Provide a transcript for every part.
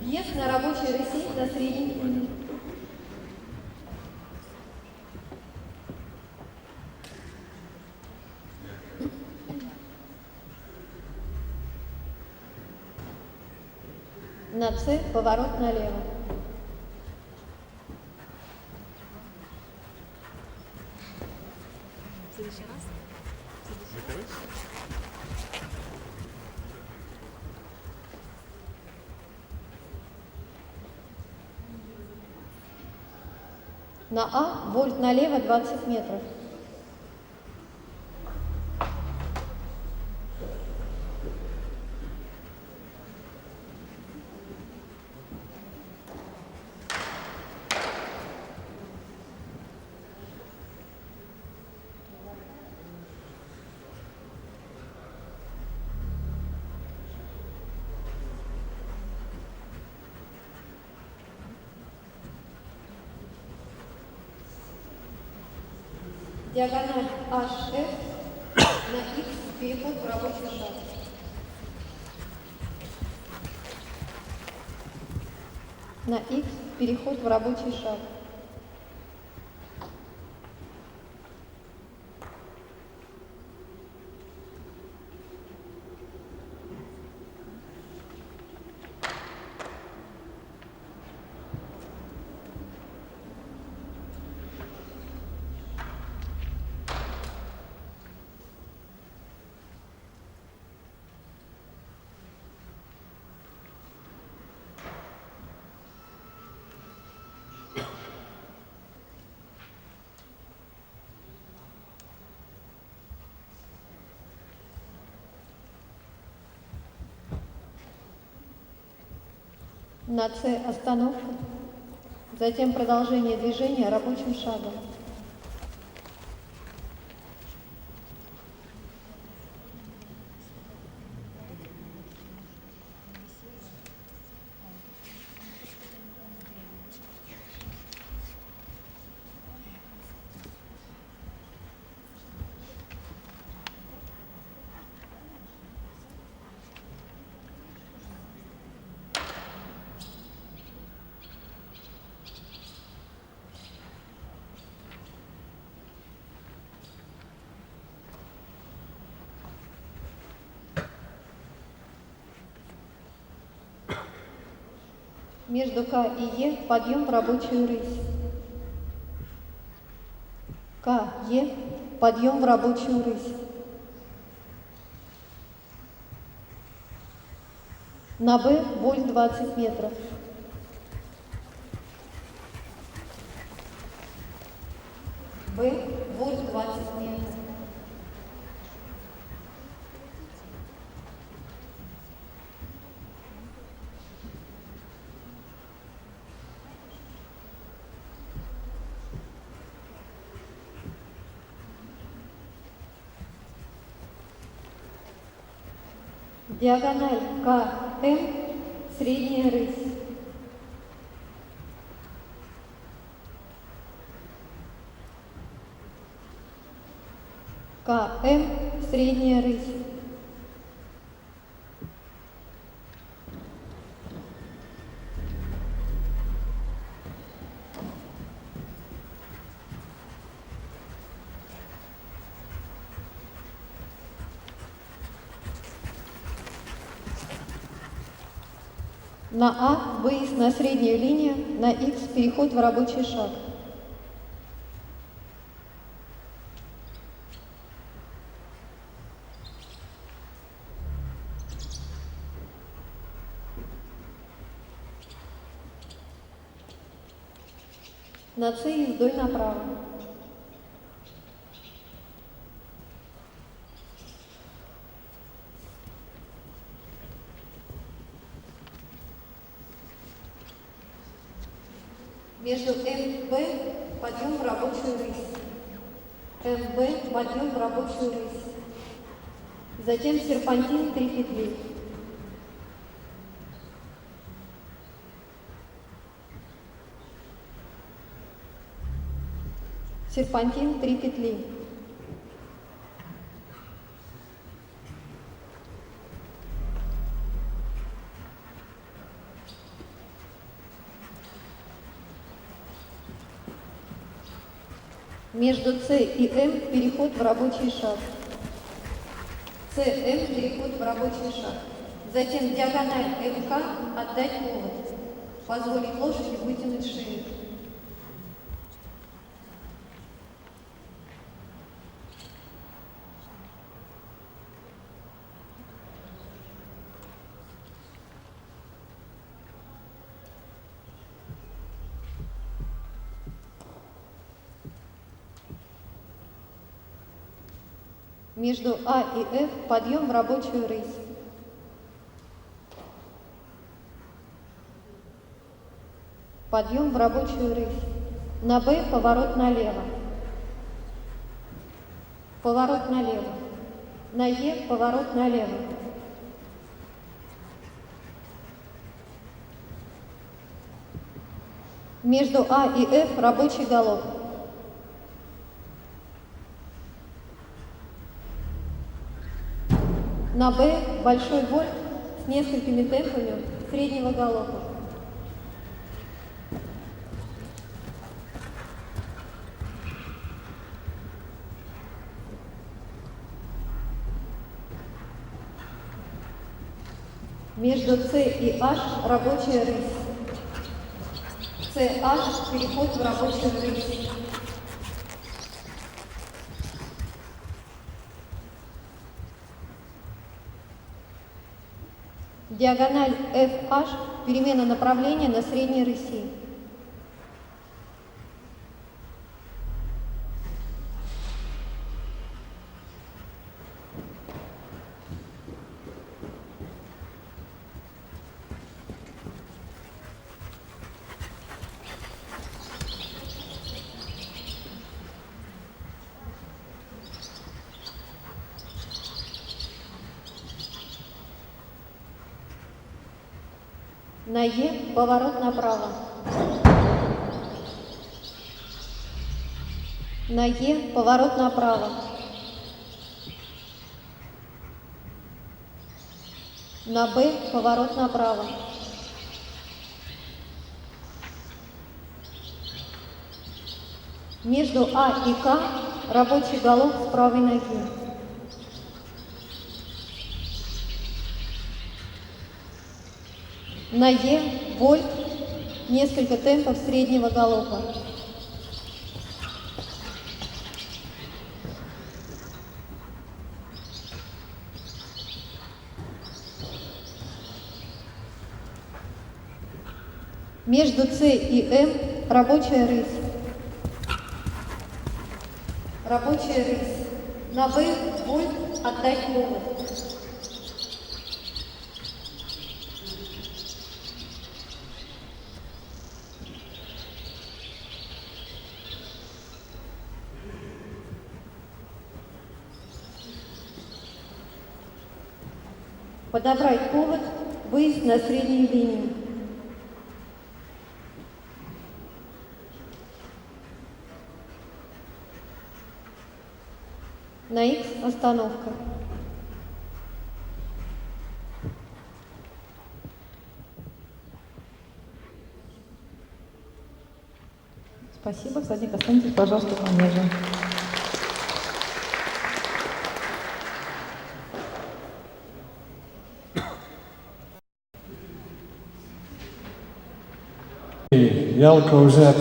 Въезд на рабочий рыси на средней линии. На С поворот налево. В следующий раз? На А вольт налево 20 метров. Диагональ HF на X переход в рабочий шаг. На X переход в рабочий шаг. На С остановка, затем продолжение движения рабочим шагом. Между К и Е подъем в рабочую рысь. К, Е, подъем в рабочую рысь. На Б вольт 20 метров. Б вольт 20 метров. Диагональ КМ, средняя рысь. КМ, средняя рысь. На А выезд на среднюю линию, на X переход в рабочий шаг. На С ездой направо. Между МБ подъем в рабочую рысь. МБ подъем в рабочую рысь. Затем серпантин 3 петли. Серпантин 3 петли. Между С и М переход в рабочий шаг. СМ переход в рабочий шаг. Затем диагональ МК отдать повод. Позволить лошади вытянуть шею. Между А и Ф подъем в рабочую рысь. Подъем в рабочую рысь. На Б поворот налево. Поворот налево. На Е поворот налево. Между А и Ф рабочий галоп. На Б большой вольт с несколькими темпами среднего галопа. Между С и H рабочая рысь. CH переход в рабочую рысь. Диагональ FH, перемена направления на средней рыси. На Е поворот направо. На Е поворот направо. На Б поворот направо. Между А и К рабочий галоп с правой ноги. На Е вольт, несколько темпов среднего галопа. Между С и М рабочая рысь. Рабочая рысь. На В вольт отдать повод. Подобрать повод, выезд на среднюю линию. На X остановка. Спасибо. Всадник, останьтесь, пожалуйста, в манеже. Jelko Z,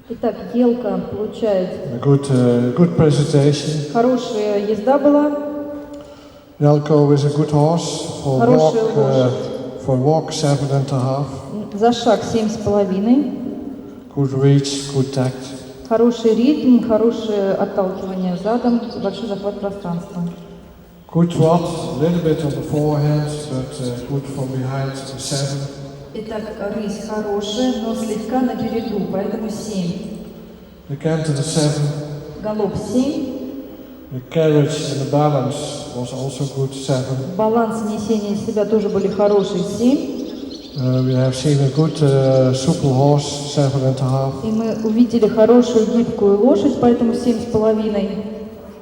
Итак, Елка получает a good presentation. хорошая езда была, Jelko is a good horse for Хорошая walk, лошадь. for walk 7.5. за шаг 7,5, Good reach, good tact. хороший ритм, хорошее отталкивание задом, большой захват пространства. Good trot, a little bit on the forehand, but good from behind 7. Итак, рысь хорошая, но слегка на берегу, поэтому 7. Again to the 7. Галоп 7, The carriage and the balance was also good 7. баланс несения себя тоже были хорошие 7. We have seen a good supple horse 7.5. И мы увидели хорошую гибкую лошадь, поэтому 7,5.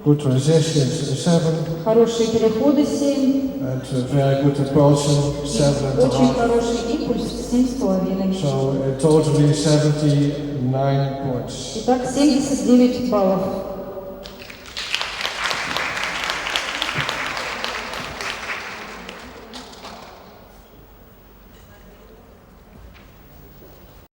Good transitions 7. Хорошие переходы 7. and very good impulsion, Очень 7.5. хороший импульс, 7,5. So totally 79 points. Итак, 79 баллов.